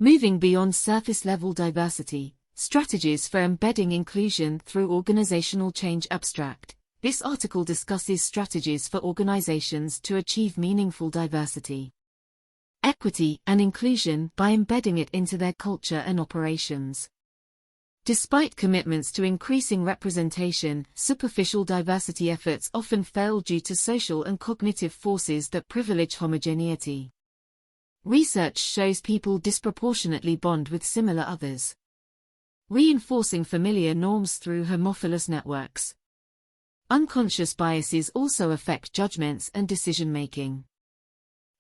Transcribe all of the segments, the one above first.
Moving beyond surface-level diversity, strategies for embedding inclusion through organizational change. Abstract. This article discusses strategies for organizations to achieve meaningful diversity, equity, and inclusion by embedding it into their culture and operations. Despite commitments to increasing representation, superficial diversity efforts often fail due to social and cognitive forces that privilege homogeneity. Research shows people disproportionately bond with similar others, reinforcing familiar norms through homophilous networks. Unconscious biases also affect judgments and decision-making.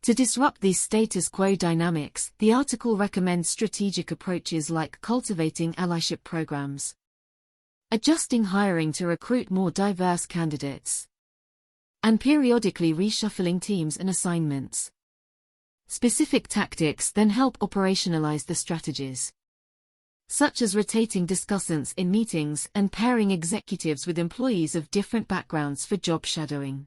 To disrupt these status quo dynamics, the article recommends strategic approaches like cultivating allyship programs, adjusting hiring to recruit more diverse candidates, and periodically reshuffling teams and assignments. Specific tactics then help operationalize the strategies, such as rotating discussants in meetings and pairing executives with employees of different backgrounds for job shadowing.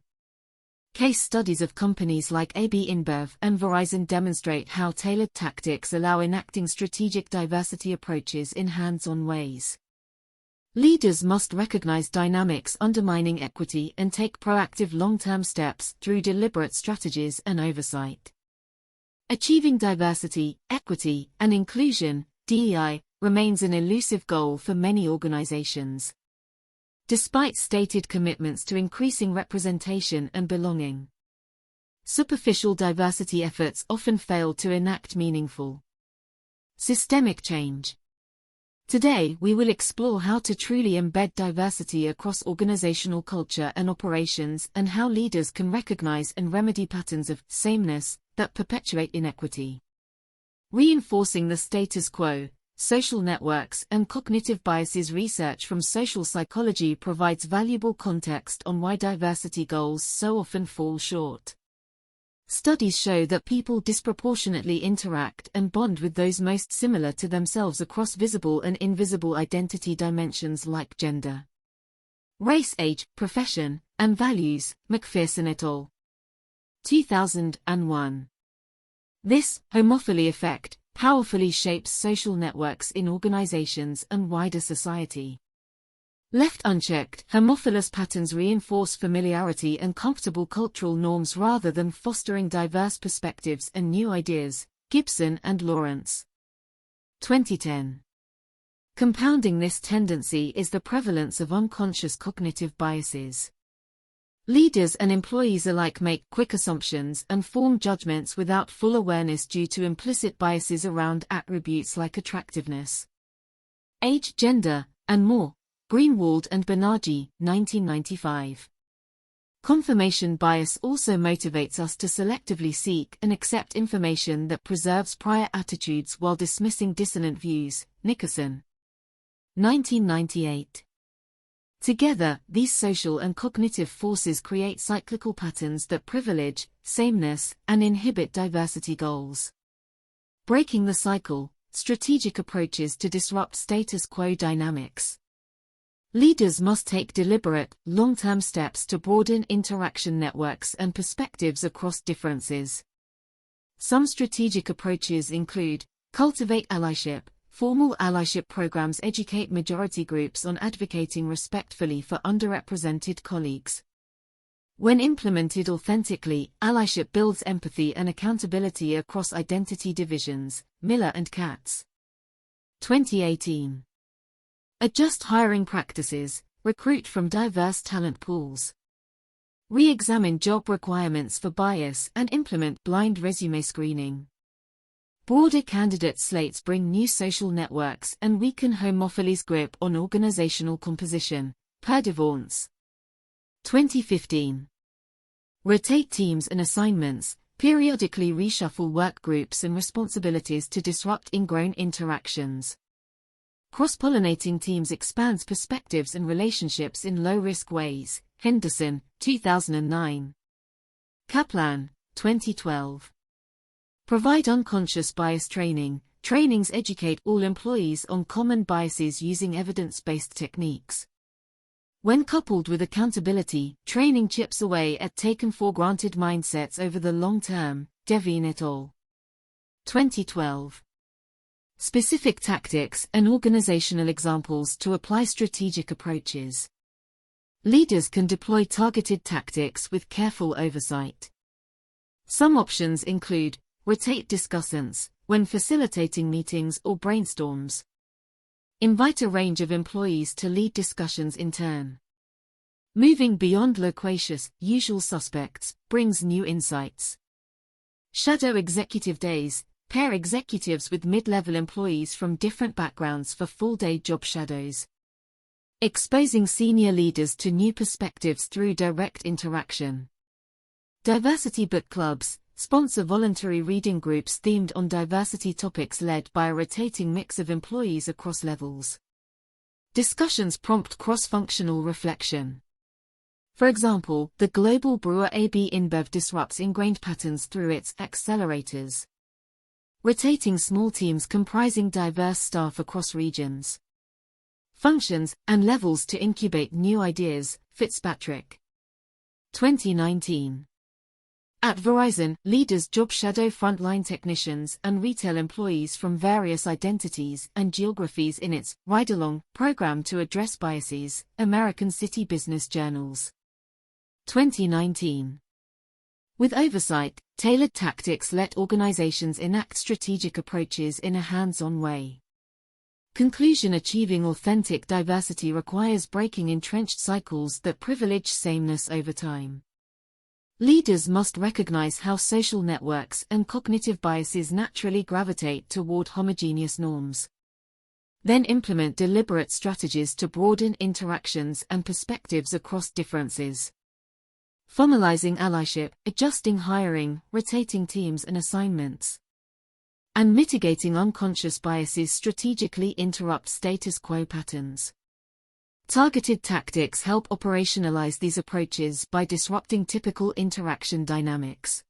Case studies of companies like AB InBev and Verizon demonstrate how tailored tactics allow enacting strategic diversity approaches in hands-on ways. Leaders must recognize dynamics undermining equity and take proactive long-term steps through deliberate strategies and oversight. Achieving diversity, equity, and inclusion (DEI) remains an elusive goal for many organizations, despite stated commitments to increasing representation and belonging. Superficial diversity efforts often fail to enact meaningful, systemic change. Today, we will explore how to truly embed diversity across organizational culture and operations, and how leaders can recognize and remedy patterns of sameness that perpetuate inequity. Reinforcing the status quo. Social networks and cognitive biases. Research from social psychology provides valuable context on why diversity goals so often fall short. Studies show that people disproportionately interact and bond with those most similar to themselves across visible and invisible identity dimensions like gender, race, age, profession, and values. McPherson et al. 2001. This homophily effect powerfully shapes social networks in organizations and wider society. Left unchecked, homophilous patterns reinforce familiarity and comfortable cultural norms rather than fostering diverse perspectives and new ideas. Gibson and Lawrence. 2010. Compounding this tendency is the prevalence of unconscious cognitive biases. Leaders and employees alike make quick assumptions and form judgments without full awareness due to implicit biases around attributes like attractiveness, age, gender, and more. Greenwald and Banerjee, 1995. Confirmation bias also motivates us to selectively seek and accept information that preserves prior attitudes while dismissing dissonant views. Nickerson, 1998. Together, these social and cognitive forces create cyclical patterns that privilege sameness and inhibit diversity goals. Breaking the cycle, strategic approaches to disrupt status quo dynamics. Leaders must take deliberate, long-term steps to broaden interaction networks and perspectives across differences. Some strategic approaches include: cultivate allyship. Formal allyship programs educate majority groups on advocating respectfully for underrepresented colleagues. When implemented authentically, allyship builds empathy and accountability across identity divisions. Miller and Katz. 2018. Adjust hiring practices, recruit from diverse talent pools. Re-examine job requirements for bias and implement blind resume screening. Broader candidate slates bring new social networks and weaken homophily's grip on organizational composition. Perdevance. 2015. Rotate teams and assignments, periodically reshuffle work groups and responsibilities to disrupt ingrown interactions. Cross-pollinating teams expands perspectives and relationships in low-risk ways. Henderson, 2009. Kaplan, 2012. Provide unconscious bias training. Trainings educate all employees on common biases using evidence-based techniques. When coupled with accountability, training chips away at taken-for-granted mindsets over the long term. Devine et al. 2012. Specific tactics and organizational examples to apply strategic approaches. Leaders can deploy targeted tactics with careful oversight. Some options include rotate discussants when facilitating meetings or brainstorms. Invite a range of employees to lead discussions in turn. Moving beyond loquacious, usual suspects brings new insights. Shadow executive days. Pair executives with mid-level employees from different backgrounds for full-day job shadows. Exposing senior leaders to new perspectives through direct interaction. Diversity book clubs. Sponsor voluntary reading groups themed on diversity topics led by a rotating mix of employees across levels. Discussions prompt cross-functional reflection. For example, the global brewer AB InBev disrupts ingrained patterns through its accelerators. Rotating small teams comprising diverse staff across regions. Functions and levels to incubate new ideas. Fitzpatrick. 2019. At Verizon, leaders job shadow frontline technicians and retail employees from various identities and geographies in its Ride-Along program to address biases. American City Business Journals. 2019. With oversight, tailored tactics let organizations enact strategic approaches in a hands-on way. Conclusion: achieving authentic diversity requires breaking entrenched cycles that privilege sameness over time. Leaders must recognize how social networks and cognitive biases naturally gravitate toward homogeneous norms. Then implement deliberate strategies to broaden interactions and perspectives across differences. Formalizing allyship, adjusting hiring, rotating teams and assignments. And mitigating unconscious biases strategically interrupt status quo patterns. Targeted tactics help operationalize these approaches by disrupting typical interaction dynamics.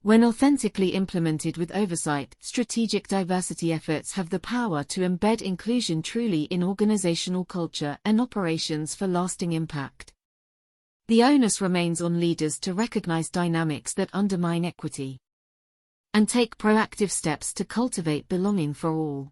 When authentically implemented with oversight, strategic diversity efforts have the power to embed inclusion truly in organizational culture and operations for lasting impact. The onus remains on leaders to recognize dynamics that undermine equity and take proactive steps to cultivate belonging for all.